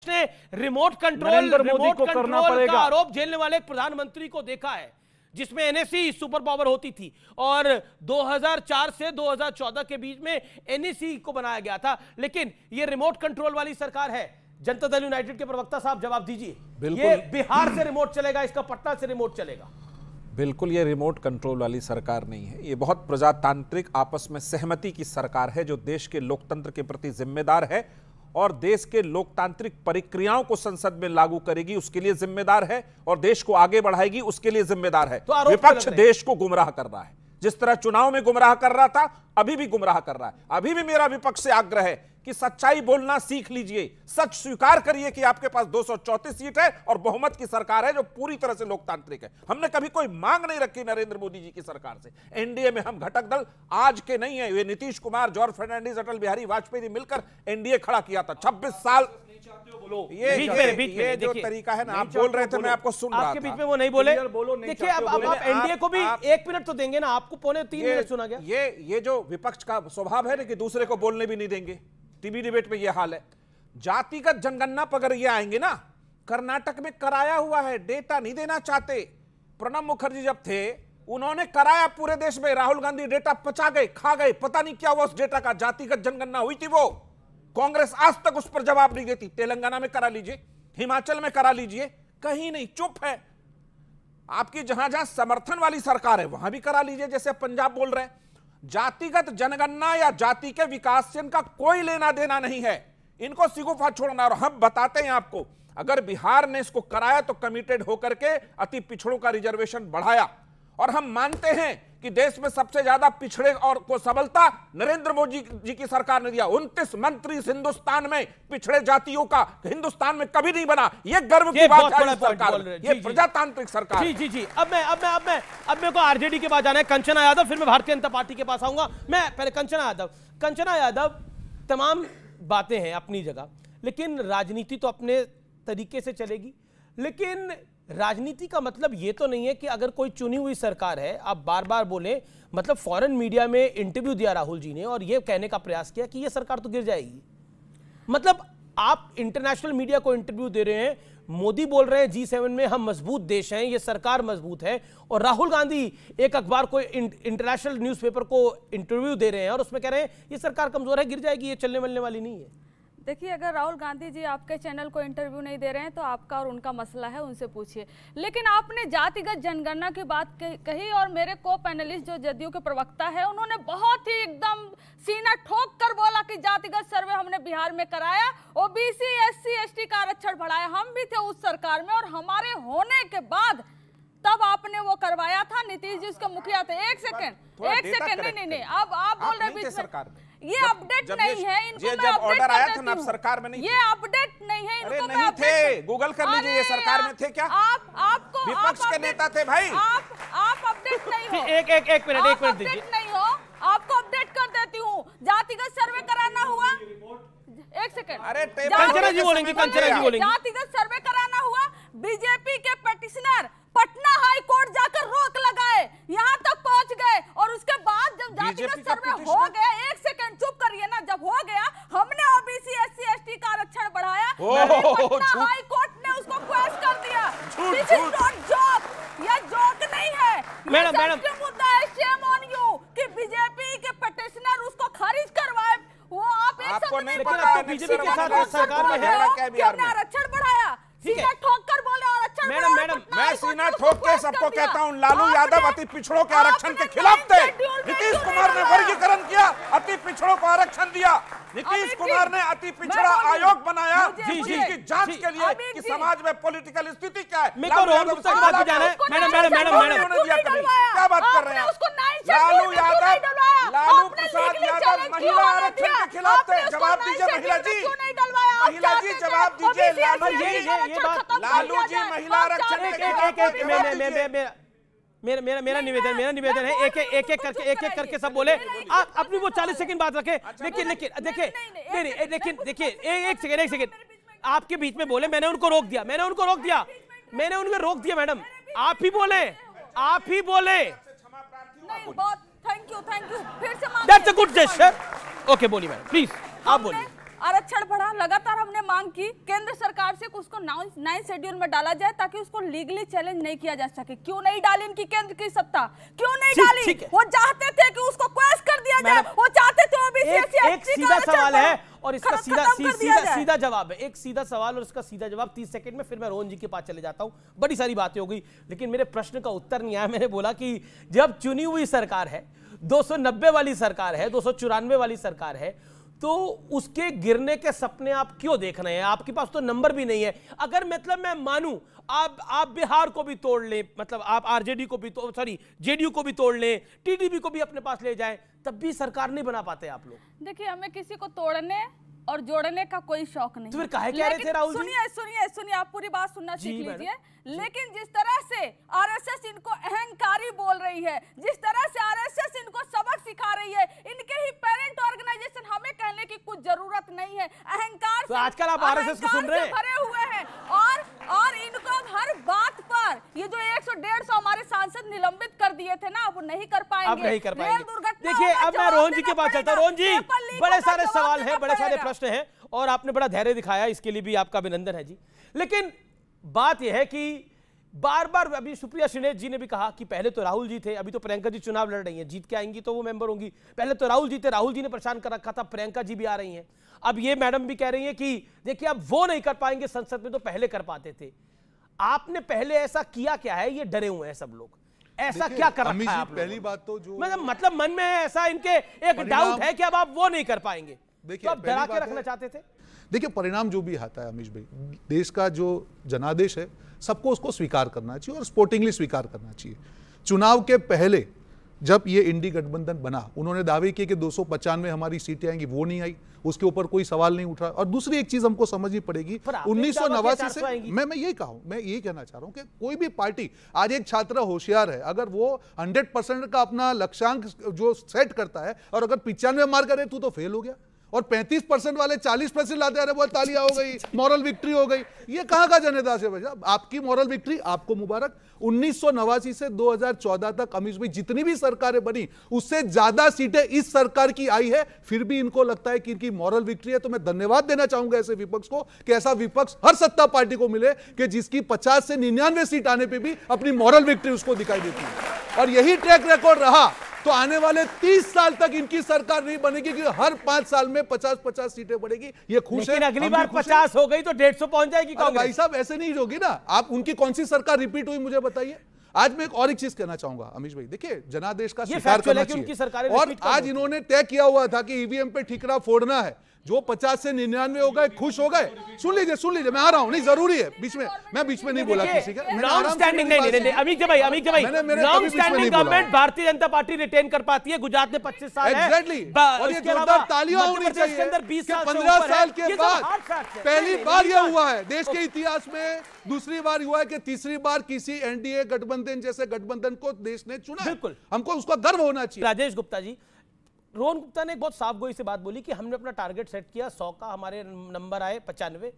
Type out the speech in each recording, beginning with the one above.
जिसने remote control का आरोप झेलने वाले एक प्रधानमंत्री को देखा है, जिसमें एनएससी सुपर पावर होती थी और 2004 से 2014 के बीच में एनएससी को बनाया गया था, लेकिन ये रिमोट कंट्रोल वाली सरकार है। जनता दल यूनाइटेड के प्रवक्ता साहब जवाब दीजिए, ये बिहार से रिमोट चलेगा, इसका पटना से रिमोट चलेगा? बिल्कुल ये रिमोट कंट्रोल वाली सरकार नहीं है, ये बहुत प्रजातांत्रिक आपस में सहमति की सरकार है जो देश के लोकतंत्र के प्रति जिम्मेदार है और देश के लोकतांत्रिक प्रक्रियाओं को संसद में लागू करेगी उसके लिए जिम्मेदार है और देश को आगे बढ़ाएगी उसके लिए जिम्मेदार है। तो विपक्ष देश को गुमराह कर रहा है, जिस तरह चुनाव में गुमराह कर रहा था अभी भी गुमराह कर रहा है। अभी भी मेरा विपक्ष से आग्रह है कि सच्चाई बोलना सीख लीजिए, सच स्वीकार करिए कि आपके पास 234 सीट है और बहुमत की सरकार है जो पूरी तरह से लोकतांत्रिक है। हमने कभी कोई मांग नहीं रखी नरेंद्र मोदी जी की सरकार से। एनडीए में हम घटक दल आज के नहीं है, वे नीतीश कुमार, जॉर्ज फर्नांडिस, अटल बिहारी वाजपेयी ने मिलकर एनडीए खड़ा किया था। 26 साल ये जो तरीका है ना, आप बोल रहे थे, मैं आपको सुन रहा था, आपके बीच में वो नहीं बोले। देखिए अब आप एनडीए को भी 1 मिनट तो देंगे ना, आपको पौने 3 मिनट सुना गया। ये जो विपक्ष का स्वभाव है ना कि दूसरे को बोलने भी नहीं देंगे, टीवी डिबेट में ये हाल है। जातिगत जनगणना पर अगर ये आएंगे ना, कर्नाटक में कराया हुआ है, डेटा नहीं देना चाहते। प्रणब मुखर्जी जब थे उन्होंने कराया पूरे देश में, राहुल गांधी डेटा पचा गए, खा गए, पता नहीं क्या हुआ उस डेटा का। जातिगत जनगणना हुई थी, वो कांग्रेस आज तक उस पर जवाब नहीं देती। तेलंगाना में करा लीजिए, हिमाचल में करा लीजिए, कहीं नहीं, चुप है। आपकी जहां जहां समर्थन वाली सरकार है वहां भी करा लीजिए, जैसे पंजाब बोल रहे हैं। जातिगत जनगणना या जाति के विकास से इनका कोई लेना देना नहीं है, इनको सिगुफा छोड़ना। और हम बताते हैं आपको, अगर बिहार ने इसको कराया तो कमिटेड होकर के अति पिछड़ों का रिजर्वेशन बढ़ाया। और हम मानते हैं कि देश में सबसे ज्यादा पिछड़े और को सबलता नरेंद्र मोदी जी की सरकार ने दिया। 29 मंत्री हिंदुस्तान में पिछड़े जातियों का हिंदुस्तान में कभी नहीं बना, ये गर्व की बात है सरकार, ये प्रजातांत्रिक सरकार। जी अब मेरे को आरजेडी के पास जाना है, कंचना यादव, फिर मैं भारतीय जनता पार्टी के पास आऊंगा। मैं पहले कंचना यादव, तमाम बातें हैं अपनी जगह, लेकिन राजनीति तो अपने तरीके से चलेगी। लेकिन राजनीति का मतलब ये तो नहीं है कि अगर कोई चुनी हुई सरकार है, आप बार बार बोले, मतलब फॉरेन मीडिया में इंटरव्यू दिया राहुल जी ने और ये कहने का प्रयास किया कि ये सरकार तो गिर जाएगी। मतलब आप इंटरनेशनल मीडिया को इंटरव्यू दे रहे हैं, मोदी बोल रहे हैं G7 में हम मजबूत देश हैं, ये सरकार मजबूत है, और राहुल गांधी एक अखबार को, इंटरनेशनल न्यूज़पेपर को इंटरव्यू दे रहे हैं और उसमें कह रहे हैं ये सरकार कमजोर है, गिर जाएगी, ये चलने मिलने वाली नहीं है। देखिए, अगर राहुल गांधी जी आपके चैनल को इंटरव्यू नहीं दे रहे हैं तो आपका और उनका मसला है, उनसे पूछिए। लेकिन आपने जातिगत जनगणना की बात कही और मेरे को पैनलिस्ट जो जदयू के प्रवक्ता है उन्होंने बहुत ही एकदम सीना ठोक कर बोला कि जातिगत सर्वे हमने बिहार में कराया, ओबीसी SC ST का आरक्षण बढ़ाया, हम भी थे उस सरकार में और हमारे होने के बाद तब आपने वो करवाया था। नीतीश जी उसके मुखिया थे। एक सेकंड नहीं, अब आप बोल रहे बीच में ये अपडेट नहीं है, इनको मैं ऑर्डर आया था ना, आप सरकार में नहीं, ये अपडेट नहीं है, इनको नहीं थे, गूगल कर लीजिए, ये सरकार में थे क्या? आपको विपक्ष के नेता थे भाई। आप अपडेट नहीं हो, एक मिनट दीजिए, नहीं हो, आपको अपडेट कर देती हूँ। जातिगत सर्वे कराना हुआ, एक सेकंड, अरे कंचना जी बोलेंगे, जातिगत सर्वे कराना हुआ, बीजेपी के पेटिशनर पटना हाई कोर्ट जाकर रोक लगाए, यहाँ तक पहुंच गए और उसके बाद जब जातिगत सर्वे हो गया, एक सेकंड चुप करिए ना, जब हो गया हमने ओबीसी SC ST का आरक्षण बढ़ाया, पटना हाई कोर्ट ने उसको क्वेश्चन कर दिया। दिस इज नॉट जोक, ये जोक नहीं है, मैडम मुद्दा है। शेम ऑन यू कि बीजेपी के पेटिशनर उसको खारिज करवाए, वो आप एक आपको नहीं पता बीजेपी के साथ सरकार में है कि हमने आरक्षण बढ़ाया, सीना ठोक कर बोले आरक्षण। मैडम मैं सीना ठोक के सबको कहता हूं, लालू यादव अति पिछड़ों के आरक्षण के खिलाफ थे। नीतीश कुमार ने वर्गीकरण किया, अति पिछड़ों को आरक्षण दिया। नीतीश कुमार ने अति पिछड़ा आयोग बनाया जिसकी जांच के लिए कि समाज में पॉलिटिकल स्थिति क्या है। मैडम क्या बात कर रहे हैं लालू यादव, लालू प्रसाद यादव महिला आरक्षण के खिलाफ थे। जवाब दीजिए महिला जी, जवाब दीजिए। लालू जी महिला आरक्षण मेरा निवेदन है, एक करके सब बोले। आप अपनी वो 40 सेकंड बात रखें। लेकिन देखिए एक सेकंड आपके बीच में बोले, मैंने उनको रोक दिया मैडम, आप ही बोले। थैंक यू, फिर से that's a good gesture. Okay बोलिए मैडम, प्लीज आप बोलिए। आरक्षण बढ़ा, लगातार हमने मांग की केंद्र सरकार से कि उसको 9 शेड्यूल में डाला जाए ताकि उसको लीगली चैलेंज नहीं किया जा सके। क्यों नहीं डाली इनकी केंद्र की सत्ता, क्यों नहीं डाली? वो चाहते थे कि उसको क्वेश कर दिया जाए, वो चाहते थे ओबीसी एक सीधा सवाल है और इसका सीधा जवाब है। एक सीधा सवाल और इसका सीधा जवाब 30 सेकंड में, फिर मैं रोहन जी के पास चले जाता हूं। बड़ी सारी बातें हो गई लेकिन मेरे प्रश्न का उत्तर नहीं आया। मैंने बोला कि जब चुनी हुई सरकार है, 290 वाली सरकार है, 294 वाली सरकार है, तो उसके गिरने के सपने आप क्यों देख रहे हैं? आपके पास तो नंबर भी नहीं है। अगर मतलब मैं मानूं आप बिहार को भी तोड़ लें, मतलब आप आरजेडी को भी जेडीयू को भी तोड़ लें, टीडीपी को भी अपने पास ले जाएं, तब भी सरकार नहीं बना पाते आप लोग। देखिए, हमें किसी को तोड़ने और जोड़ने का कोई शौक नहीं। तो फिर काहे कह रहे थे राहुल जी? सुनिए, आप पूरी बात सुनना सीख लीजिए। लेकिन जिस तरह से आरएसएस इनको अहंकारी बोल रही है, जिस तरह से आरएसएस इनको सबक सिखा रही है, इनके ही पेरेंट ऑर्गेनाइजेशन हमें कहने की कुछ जरूरत नहीं है। अहंकार तो आजकल आप आरएसएस को सुन रहे हैं, भरे हुए हैं और इनको हर बात पर ये जो 100-150 हमारे सांसद निलंबित कर दिए थे ना, अब नहीं कर पाएंगे। देखिए, अब मैं रोहन जी के पास चलता हूं। रोहन जी, बड़े सारे सवाल हैं, बड़े सारे प्रश्न हैं और आपने बड़ा धैर्य दिखाया, इसके लिए भी आपका अभिनंदन है जी। लेकिन बात यह है कि बार बार अभी सुप्रिया श्रीनेश जी ने भी कहा कि पहले तो राहुल जी थे, अभी तो प्रियंका जी चुनाव लड़ रही हैं, जीत के आएंगी तो वो मेंबर होंगी। पहले तो राहुल जी थे, राहुल जी ने परेशान कर रखा था, प्रियंका जी भी आ रही हैं। अब ये मैडम भी कह रही हैं कि देखिए अब वो नहीं कर पाएंगे संसद में, तो पहले कर पाते थे। आपने पहले ऐसा किया क्या है? ये डरे हुए हैं सब लोग, ऐसा क्या कर रखा है आप लोगों? पहली बात तो जो मतलब मन में ऐसा इनके एक डाउट है कि अब आप वो नहीं कर पाएंगे, तो आप डरा के रखना चाहते थे। देखिए, परिणाम जो भी आता है अमीश भाई, देश का जो जनादेश है सबको उसको स्वीकार करना चाहिए और स्पोर्टिंगली स्वीकार करना चाहिए। चुनाव के पहले जब ये इंडी गठबंधन बना, उन्होंने दावे किए कि 295 हमारी सीटें आएंगी, वो नहीं आई, उसके ऊपर कोई सवाल नहीं उठा। और दूसरी एक चीज हमको समझनी पड़ेगी, 1989 से मैं यही कहना चाह रहा हूं कि कोई भी पार्टी, आज एक छात्र होशियार है, अगर वो 100% का अपना लक्ष्यांक जो सेट करता है और अगर 95 मार करे तो फेल हो गया, और 35% वाले 40% लाते हैं, बोल तालियां हो गई, मॉरल विक्ट्री हो गई। ये कहां का जनेदास है भैया? आपकी मॉरल विक्ट्री, आपको मुबारक। 1989 से 2014 तक अमीश भाई जितनी भी सरकारें बनी, उससे ज्यादा सीटें इस सरकार की आई है, फिर भी इनको लगता है कि इनकी मॉरल विक्ट्री है। तो मैं धन्यवाद देना चाहूंगा ऐसे विपक्ष को कि ऐसा विपक्ष हर सत्ता पार्टी को मिले कि जिसकी 50 से 99 सीट आने पर भी अपनी मॉरल विक्ट्री उसको दिखाई देती है। और यही ट्रैक रिकॉर्ड रहा तो आने वाले 30 साल तक इनकी सरकार नहीं बनेगी, क्योंकि हर 5 साल में 50-50 सीटें बढ़ेगी। ये खुश है। अगली बार 50 हो गई तो 150 पहुंच जाएगी कांग्रेस। भाई साहब, ऐसे नहीं होगी ना। आप उनकी कौन सी सरकार रिपीट हुई मुझे बताइए। आज मैं एक और एक चीज कहना चाहूंगा अमीश भाई, देखिए जनादेश का स्वीकार करना चाहिए। और आज इन्होंने तय किया हुआ था कि ईवीएम पे ठीकरा फोड़ना है। जो 50 से 99 हो गए, खुश हो गए। सुन लीजिए, मैं आ रहा हूं। नहीं, जरूरी है, बीच में नहीं बोला किसी का। नॉन स्टैंडिंग नहीं, अमीश भाई, non standing government Bharatiya Janata party retain कर पाती है। गुजरात में 25 साल है। एग्जैक्टली। और ये जोरदार तालियां होनी चाहिए के अंदर 20 साल 15 साल के बाद पहली बार यह हुआ है देश के इतिहास में, दूसरी बार हुआ है कि तीसरी बार किसी एनडीए गठबंधन जैसे गठबंधन को देश ने चुना। बिल्कुल, हमको उसका गर्व होना चाहिए। राजेश गुप्ता जी, रोहन गुप्ता ने बहुत साफ गोई से बात बोली कि हमने अपना टारगेट सेट किया 100 का, हमारे नंबर आए 95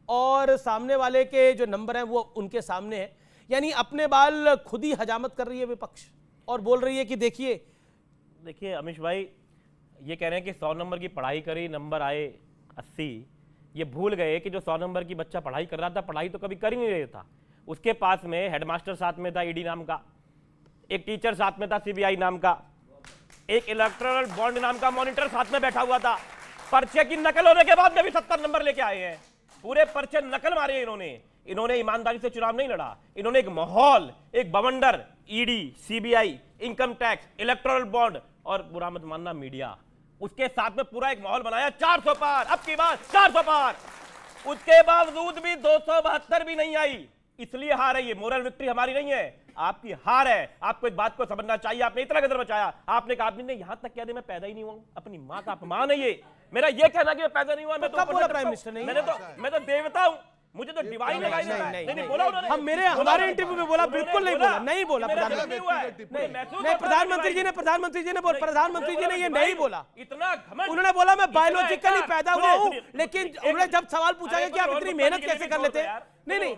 और सामने वाले के जो नंबर हैं वो उनके सामने है। यानी अपने बाल खुद ही हजामत कर रही है विपक्ष और बोल रही है कि देखिए अमीश भाई, ये कह रहे हैं कि 100 नंबर की पढ़ाई करी, नंबर आए 80। ये भूल गए कि जो 100 नंबर की बच्चा पढ़ाई कर रहा था, पढ़ाई तो कभी कर ही नहीं रहा था। उसके पास में हेडमास्टर साथ में था ईडी नाम का, एक टीचर साथ में था सीबीआई नाम का, एक इलेक्टोरल बॉन्ड नाम का मॉनिटर साथ में बैठा हुआ था। पर्चे की नकल होने के बाद में भी 70 नंबर लेके आए हैं। पूरे पर्चे नकल मारे हैं इन्होंने ईमानदारी से चुनाव नहीं लड़ा। इन्होंने एक माहौल, एक बवंडर, ED, CBI, income tax, electoral bond और बुरा मत मानना मीडिया, उसके साथ में पूरा एक माहौल बनाया। 400 पार, अब की बात 400 पार। उसके बावजूद भी 272 भी नहीं आई, इसलिए हार है। ये मोरल विक्ट्री हमारी नहीं है, आपकी हार है। आपको इस बात को समझना चाहिए। आपने इतना कदर बचाया, आपने कहा आदमी ने यहां तक कह दिया मैं पैदा ही नहीं हुआ, अपनी मां का अपमान है ये। मेरा ये कहना कि मैं पैदा नहीं हुआ, मैं तो प्राइम मिनिस्टर नहीं, मैं तो देवता हूं, मुझे तो डिवाइन लगाई नहीं बोला उन्होंने। हमारे इंटरव्यू में बोला, बिल्कुल नहीं बोला प्रधानमंत्री जी ने ये नहीं बोला। इतना उन्होंने बोला मैं बायोलॉजिकली पैदा हुआ हूं, लेकिन उन्होंने जब सवाल पूछा कि आप इतनी मेहनत कैसे कर लेते, नहीं